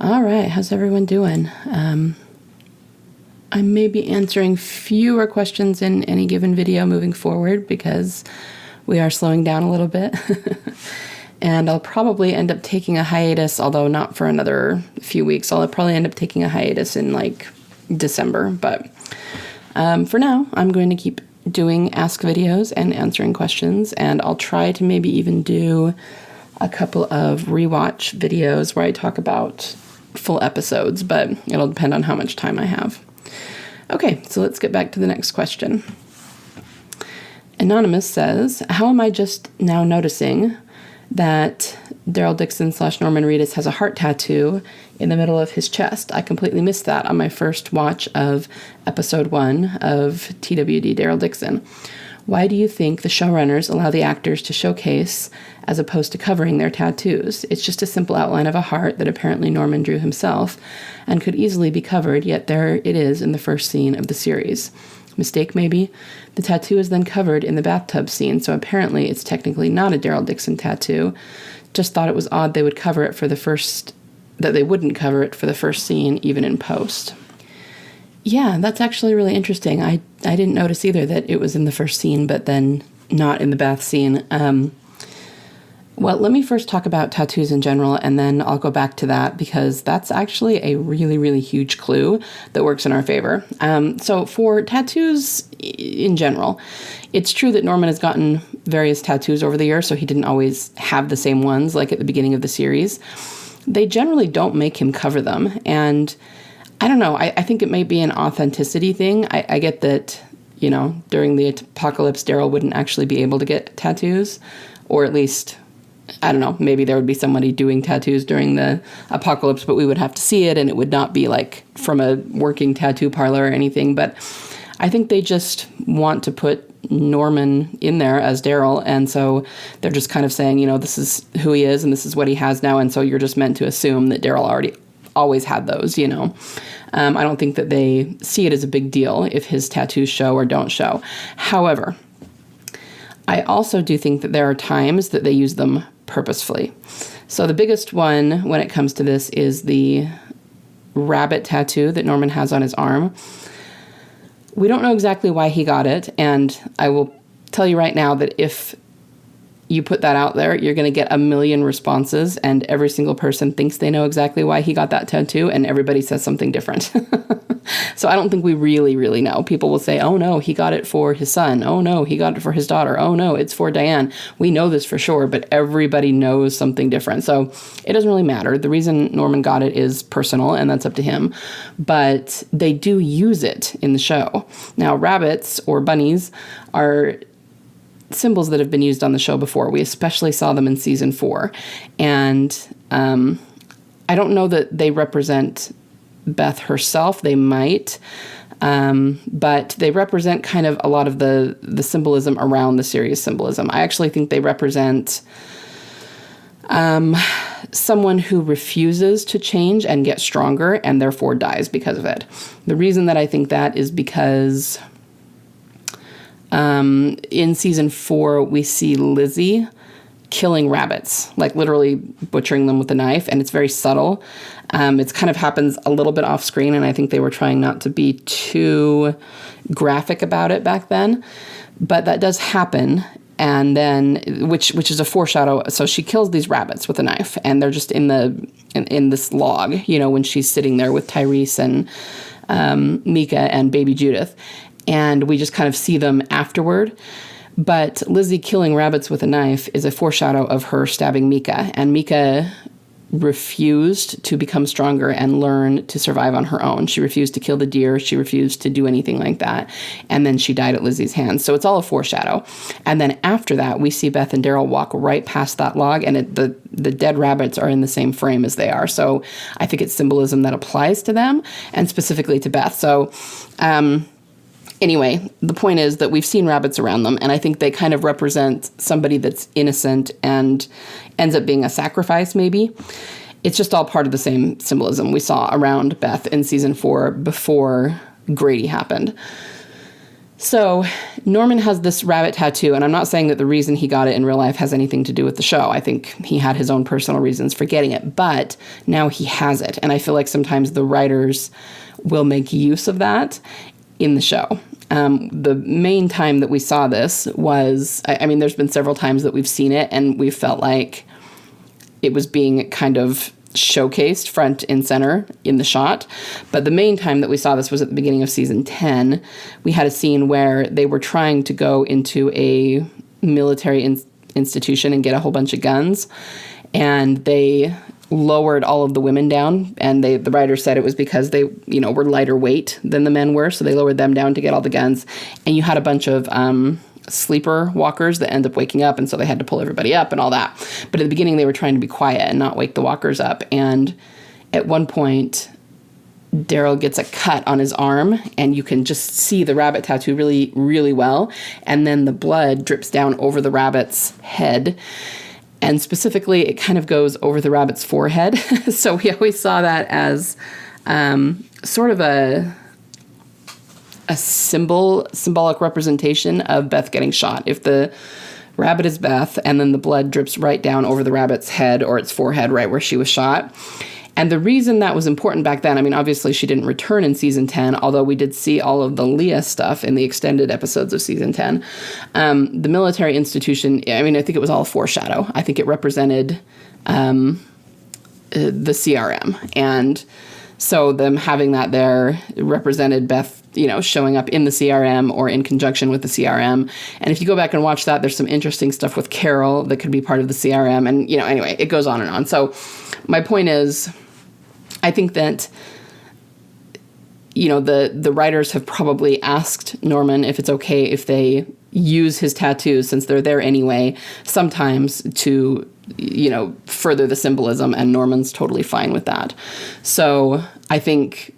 All right, how's everyone doing? I may be answering fewer questions in any given video moving forward because we are slowing down a little bit. And I'll probably end up taking a hiatus, although not for another few weeks. I'll probably end up taking a hiatus in like December. But for now, I'm going to keep doing Ask videos and answering questions. And I'll try to maybe even do a couple of rewatch videos where I talk about full episodes, but it'll depend on how much time I have. Okay, so let's get back to the next question. Anonymous says, how am I just now noticing that Daryl Dixon / Norman Reedus has a heart tattoo in the middle of his chest? I completely missed that on my first watch of episode 1 of TWD Daryl Dixon. Why do you think the showrunners allow the actors to showcase as opposed to covering their tattoos? It's just a simple outline of a heart that apparently Norman drew himself and could easily be covered, yet there it is in the first scene of the series. Mistake, maybe? The tattoo is then covered in the bathtub scene, so apparently it's technically not a Daryl Dixon tattoo. Just thought it was odd they would cover it that they wouldn't cover it for the first scene, even in post. Yeah, that's actually really interesting. I didn't notice either that it was in the first scene, but then not in the bath scene. Well, let me first talk about tattoos in general, and then I'll go back to that because that's actually a really, really huge clue that works in our favor. So for tattoos in general, it's true that Norman has gotten various tattoos over the years, so he didn't always have the same ones like at the beginning of the series. They generally don't make him cover them, and I don't know, I think it might be an authenticity thing. I get that, during the apocalypse, Daryl wouldn't actually be able to get tattoos, or at least, I don't know, maybe there would be somebody doing tattoos during the apocalypse, but we would have to see it, and it would not be like from a working tattoo parlor or anything. But I think they just want to put Norman in there as Daryl, and so they're just kind of saying, this is who he is, and this is what he has now, and so you're just meant to assume that Daryl always had those, I don't think that they see it as a big deal if his tattoos show or don't show. However, I also do think that there are times that they use them purposefully. So the biggest one when it comes to this is the rabbit tattoo that Norman has on his arm. We don't know exactly why he got it, and I will tell you right now that if you put that out there, you're going to get a million responses, and every single person thinks they know exactly why he got that tattoo, and everybody says something different. So I don't think we really, really know. People will say, oh no, he got it for his son. Oh no, he got it for his daughter. Oh no, it's for Diane. We know this for sure, but everybody knows something different. So it doesn't really matter. The reason Norman got it is personal, and that's up to him. But they do use it in the show. Now, rabbits or bunnies are symbols that have been used on the show before. We especially saw them in season 4. And I don't know that they represent Beth herself. They might. But they represent kind of a lot of the symbolism around the series symbolism. I actually think they represent someone who refuses to change and get stronger and therefore dies because of it. The reason that I think that is because in season 4, we see Lizzie killing rabbits, like literally butchering them with a knife, and it's very subtle. It kind of happens a little bit off screen, and I think they were trying not to be too graphic about it back then, but that does happen. And then, which is a foreshadow. So she kills these rabbits with a knife, and they're just in this log, when she's sitting there with Tyrese and Mika and baby Judith. And we just kind of see them afterward. But Lizzie killing rabbits with a knife is a foreshadow of her stabbing Mika. And Mika refused to become stronger and learn to survive on her own. She refused to kill the deer. She refused to do anything like that. And then she died at Lizzie's hands. So it's all a foreshadow. And then after that, we see Beth and Daryl walk right past that log, and the dead rabbits are in the same frame as they are. So I think it's symbolism that applies to them and specifically to Beth. So, anyway, the point is that we've seen rabbits around them, and I think they kind of represent somebody that's innocent and ends up being a sacrifice, maybe. It's just all part of the same symbolism we saw around Beth in season 4 before Grady happened. So Norman has this rabbit tattoo, and I'm not saying that the reason he got it in real life has anything to do with the show. I think he had his own personal reasons for getting it, but now he has it. And I feel like sometimes the writers will make use of that in the show. The main time that we saw this was, I mean, there's been several times that we've seen it, and we felt like it was being kind of showcased front and center in the shot. But the main time that we saw this was at the beginning of season 10. We had a scene where they were trying to go into a military institution and get a whole bunch of guns, and they lowered all of the women down, and the writer said it was because they, were lighter weight than the men were, so they lowered them down to get all the guns. And you had a bunch of sleeper walkers that end up waking up, and so they had to pull everybody up and all that. But at the beginning, they were trying to be quiet and not wake the walkers up. And at one point, Daryl gets a cut on his arm, and you can just see the rabbit tattoo really, really well. And then the blood drips down over the rabbit's head. And specifically, it kind of goes over the rabbit's forehead. So we always saw that as sort of a symbolic representation of Beth getting shot. If the rabbit is Beth, and then the blood drips right down over the rabbit's head or its forehead, right where she was shot. And the reason that was important back then, I mean, obviously she didn't return in season 10, although we did see all of the Leah stuff in the extended episodes of season 10. The military institution, I mean, I think it was all a foreshadow. I think it represented the CRM. And so them having that there represented Beth, showing up in the CRM or in conjunction with the CRM. And if you go back and watch that, there's some interesting stuff with Carol that could be part of the CRM. And, anyway, it goes on and on. So my point is, I think that, the writers have probably asked Norman if it's okay if they use his tattoos, since they're there anyway, sometimes to, further the symbolism, and Norman's totally fine with that. So I think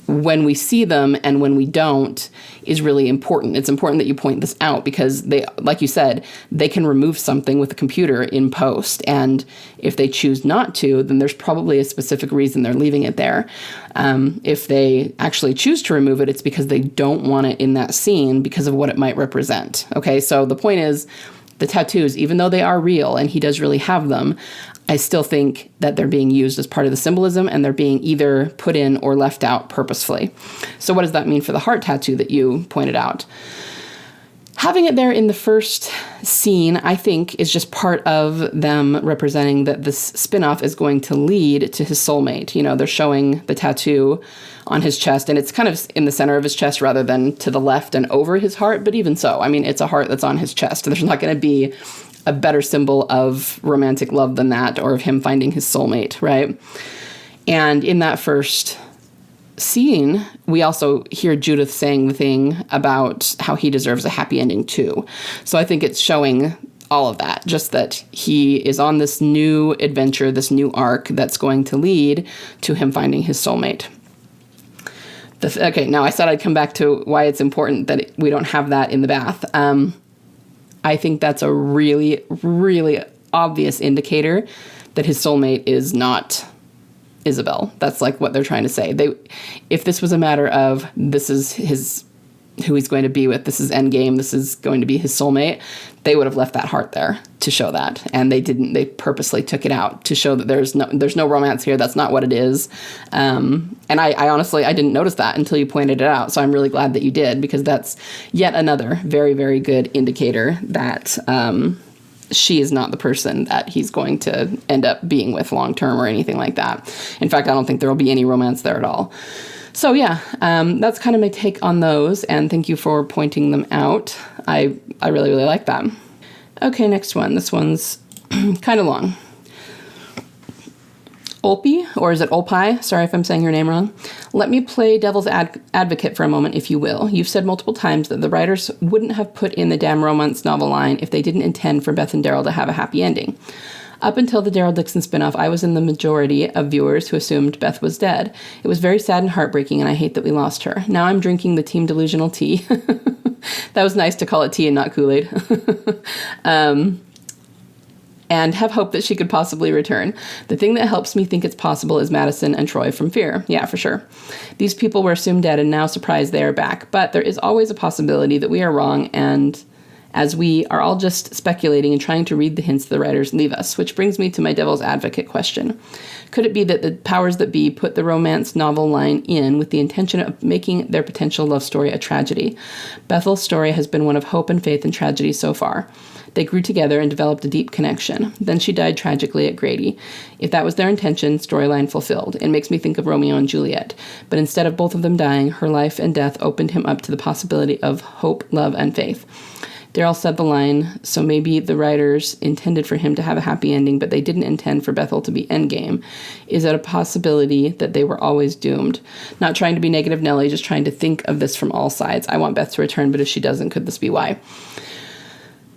when we see them and when we don't is really important. It's important that you point this out, because they, like you said, they can remove something with the computer in post. And if they choose not to, then there's probably a specific reason they're leaving it there. If they actually choose to remove it, it's because they don't want it in that scene because of what it might represent. Okay, so the point is, the tattoos, even though they are real and he does really have them, I still think that they're being used as part of the symbolism, and they're being either put in or left out purposefully. So what does that mean for the heart tattoo that you pointed out? Having it there in the first scene, I think, is just part of them representing that this spinoff is going to lead to his soulmate. They're showing the tattoo on his chest, and it's kind of in the center of his chest rather than to the left and over his heart. But even so, I mean, it's a heart that's on his chest. There's not going to be a better symbol of romantic love than that, or of him finding his soulmate, right? And in that first scene, we also hear Judith saying the thing about how he deserves a happy ending too. So I think it's showing all of that, just that he is on this new adventure, this new arc that's going to lead to him finding his soulmate. Okay, now I said I'd come back to why it's important that we don't have that in the bath. I think that's a really, really obvious indicator that his soulmate is not Isabelle. That's like what they're trying to say. If this was a matter of this is who he's going to be with, this is endgame, this is going to be his soulmate, they would have left that heart there to show that. And they didn't. They purposely took it out to show that there's no romance here. That's not what it is. And I honestly, I didn't notice that until you pointed it out. So I'm really glad that you did, because that's yet another very, very good indicator that she is not the person that he's going to end up being with long term or anything like that. In fact, I don't think there will be any romance there at all. So yeah, that's kind of my take on those, and thank you for pointing them out. I really, really like that. Okay, next one. This one's kind of long. Olpi, or is it Olpi? Sorry if I'm saying your name wrong. Let me play devil's advocate for a moment, if you will. You've said multiple times that the writers wouldn't have put in the damn romance novel line if they didn't intend for Beth and Daryl to have a happy ending. Up until the Daryl Dixon spinoff, I was in the majority of viewers who assumed Beth was dead. It was very sad and heartbreaking, and I hate that we lost her. Now I'm drinking the Team Delusional tea. That was nice to call it tea and not Kool-Aid. and have hope that she could possibly return. The thing that helps me think it's possible is Madison and Troy from Fear. Yeah, for sure. These people were assumed dead and now surprised they are back. But there is always a possibility that we are wrong, and as we are all just speculating and trying to read the hints the writers leave us, which brings me to my devil's advocate question. Could it be that the powers that be put the romance novel line in with the intention of making their potential love story a tragedy? Bethyl's story has been one of hope and faith and tragedy so far. They grew together and developed a deep connection. Then she died tragically at Grady. If that was their intention, storyline fulfilled. It makes me think of Romeo and Juliet. But instead of both of them dying, her life and death opened him up to the possibility of hope, love, and faith. Daryl said the line, so maybe the writers intended for him to have a happy ending, but they didn't intend for Bethyl to be endgame. Is it a possibility that they were always doomed? Not trying to be negative Nelly, just trying to think of this from all sides. I want Beth to return, but if she doesn't, could this be why?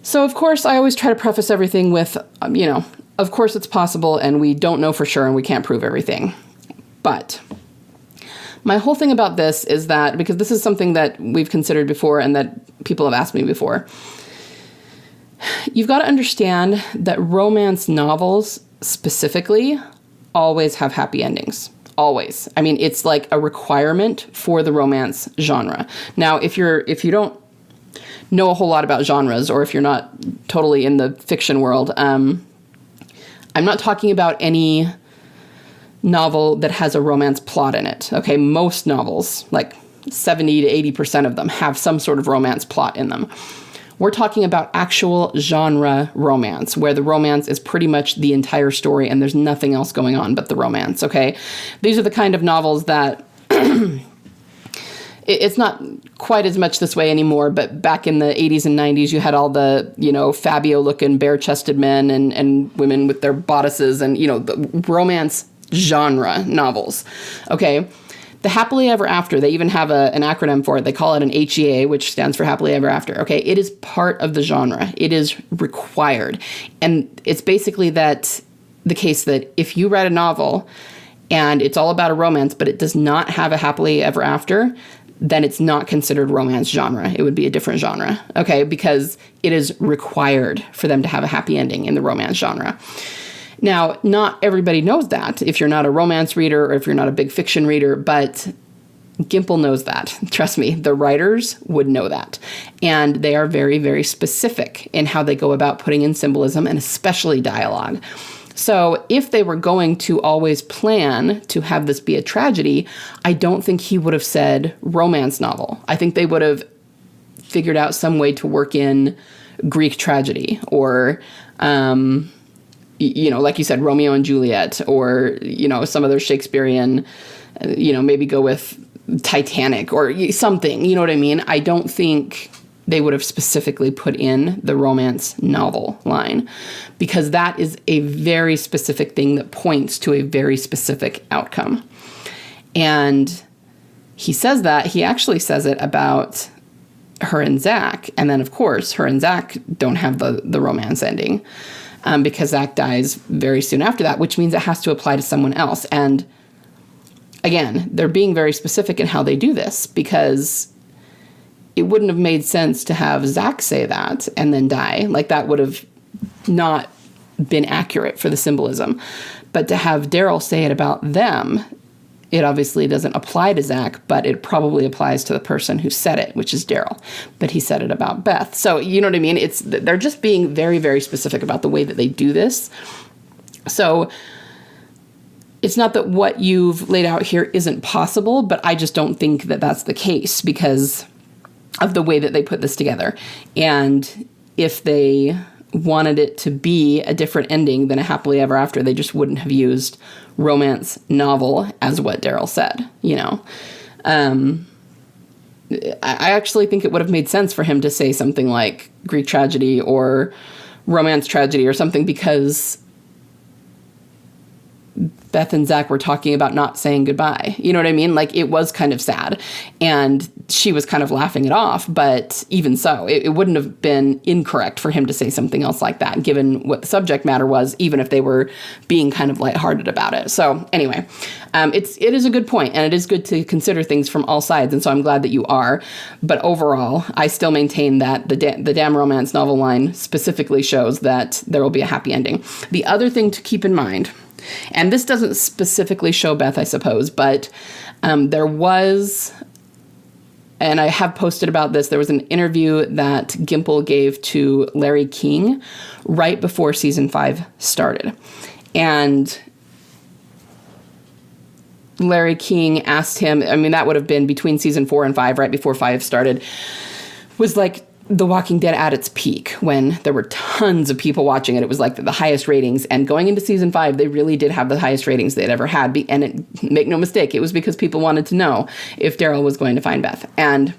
So, of course, I always try to preface everything with, of course it's possible, and we don't know for sure, and we can't prove everything. But my whole thing about this is that, because this is something that we've considered before and that people have asked me before, you've got to understand that romance novels specifically always have happy endings. Always. I mean, it's like a requirement for the romance genre. Now, if you don't know a whole lot about genres, or if you're not totally in the fiction world, I'm not talking about any novel that has a romance plot in it. Okay, most novels, like 70 to 80% of them, have some sort of romance plot in them. We're talking about actual genre romance, where the romance is pretty much the entire story and there's nothing else going on but the romance, okay? These are the kind of novels that it's not quite as much this way anymore, but back in the 80s and 90s, you had all the, Fabio-looking bare-chested men and women with their bodices and, the romance genre novels, okay? The Happily Ever After, they even have an acronym for it. They call it an HEA, which stands for Happily Ever After, okay? It is part of the genre. It is required. And it's basically the case that if you write a novel and it's all about a romance, but it does not have a Happily Ever After, then it's not considered romance genre. It would be a different genre, okay? Because it is required for them to have a happy ending in the romance genre. Now, not everybody knows that if you're not a romance reader or if you're not a big fiction reader, but Gimple knows that. Trust me, the writers would know that. And they are very, very specific in how they go about putting in symbolism and especially dialogue. So if they were going to always plan to have this be a tragedy, I don't think he would have said romance novel. I think they would have figured out some way to work in Greek tragedy or, like you said, Romeo and Juliet, or, some other Shakespearean, maybe go with Titanic or something, you know what I mean? I don't think they would have specifically put in the romance novel line, because that is a very specific thing that points to a very specific outcome. And he says that, he actually says it about her and Zach. And then, of course, her and Zach don't have the romance ending. Because Zach dies very soon after that, which means it has to apply to someone else. And again, they're being very specific in how they do this, because it wouldn't have made sense to have Zach say that and then die. Like, that would have not been accurate for the symbolism. But to have Daryl say it about them, it obviously doesn't apply to Zach, but it probably applies to the person who said it, which is Daryl. But he said it about Beth. So, you know what I mean? They're just being very, very specific about the way that they do this. So it's not that what you've laid out here isn't possible, but I just don't think that that's the case because of the way that they put this together. And if they wanted it to be a different ending than a happily ever after, they just wouldn't have used romance novel as what Daryl said, I actually think it would have made sense for him to say something like Greek tragedy or romance tragedy or something, because Beth and Zach were talking about not saying goodbye. You know what I mean? Like, it was kind of sad, and she was kind of laughing it off. But even so, it wouldn't have been incorrect for him to say something else like that, given what the subject matter was, even if they were being kind of lighthearted about it. So anyway, it is a good point, and it is good to consider things from all sides. And so I'm glad that you are. But overall, I still maintain that the damn romance novel line specifically shows that there will be a happy ending. The other thing to keep in mind, and this doesn't specifically show Beth, I suppose, but there was, and I have posted about this, there was an interview that Gimple gave to Larry King right before season 5 started. And Larry King asked him, I mean, that would have been between season 4 and 5, right before 5 started, was like The Walking Dead at its peak, when there were tons of people watching it. It was like the highest ratings. And going into season 5, they really did have the highest ratings they'd ever had. And make no mistake, it was because people wanted to know if Daryl was going to find Beth. And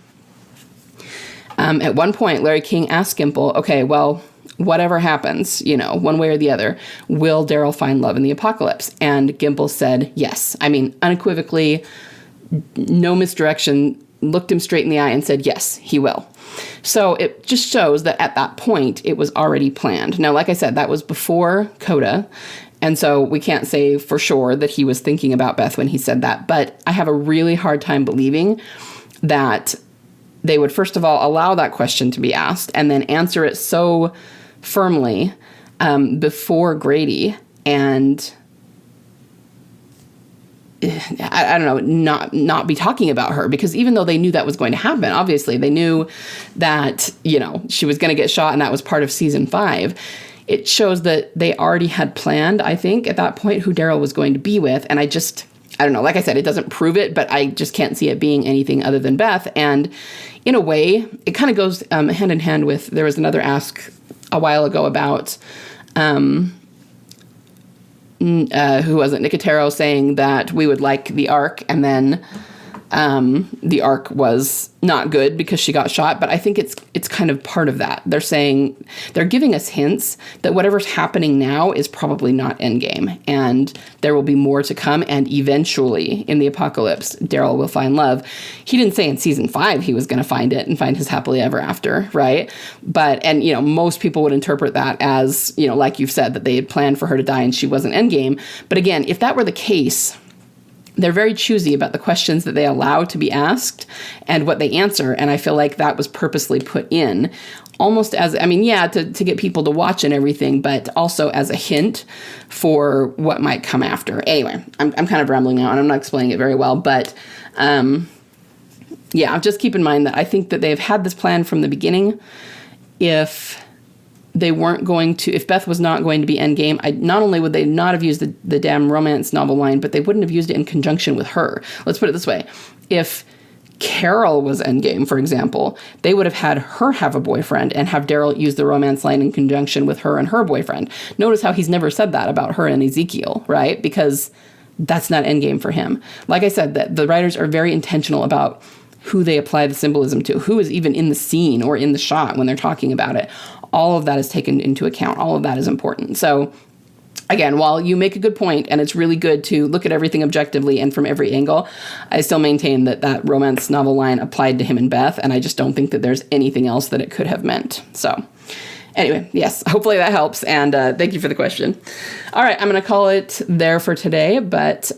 at one point, Larry King asked Gimple, okay, well, whatever happens, one way or the other, will Daryl find love in the apocalypse? And Gimple said yes. I mean, unequivocally, no misdirection, looked him straight in the eye and said, yes, he will. So it just shows that at that point, it was already planned. Now, like I said, that was before Coda. And so we can't say for sure that he was thinking about Beth when he said that. But I have a really hard time believing that they would, first of all, allow that question to be asked and then answer it so firmly before Grady, and I don't know, not be talking about her, because even though they knew that was going to happen, obviously they knew that, she was going to get shot, and that was part of season 5. It shows that they already had planned, I think, at that point, who Daryl was going to be with. And I don't know, like I said, it doesn't prove it, but I just can't see it being anything other than Beth. And in a way, it kind of goes hand in hand with, there was another ask a while ago about, who was it? Nicotero saying that we would like the Ark, and then the Ark was not good because she got shot. But I think it's kind of part of that. They're giving us hints that whatever's happening now is probably not endgame, and there will be more to come. And eventually, in the apocalypse, Daryl will find love. He didn't say in season 5 he was going to find it and find his happily ever after, right? But most people would interpret that as, like you've said, that they had planned for her to die and she wasn't endgame. But again, if that were the case, they're very choosy about the questions that they allow to be asked and what they answer. And I feel like that was purposely put in almost as, to get people to watch and everything, but also as a hint for what might come after. Anyway, I'm kind of rambling now and I'm not explaining it very well, but just keep in mind that I think that they've had this plan from the beginning. If Beth was not going to be endgame, not only would they not have used the damn romance novel line, but they wouldn't have used it in conjunction with her. Let's put it this way. If Carol was endgame, for example, they would have had her have a boyfriend and have Daryl use the romance line in conjunction with her and her boyfriend. Notice how he's never said that about her and Ezekiel, right? Because that's not endgame for him. Like I said, that the writers are very intentional about who they apply the symbolism to, who is even in the scene or in the shot when they're talking about it. All of that is taken into account. All of that is important. So again, while you make a good point, and it's really good to look at everything objectively and from every angle, I still maintain that romance novel line applied to him and Beth, and I just don't think that there's anything else that it could have meant. So anyway, yes, hopefully that helps, and thank you for the question. All right, I'm going to call it there for today, but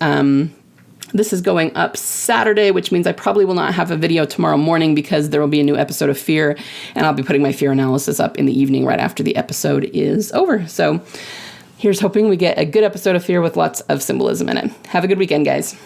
this is going up Saturday, which means I probably will not have a video tomorrow morning because there will be a new episode of Fear, and I'll be putting my Fear analysis up in the evening right after the episode is over. So here's hoping we get a good episode of Fear with lots of symbolism in it. Have a good weekend, guys.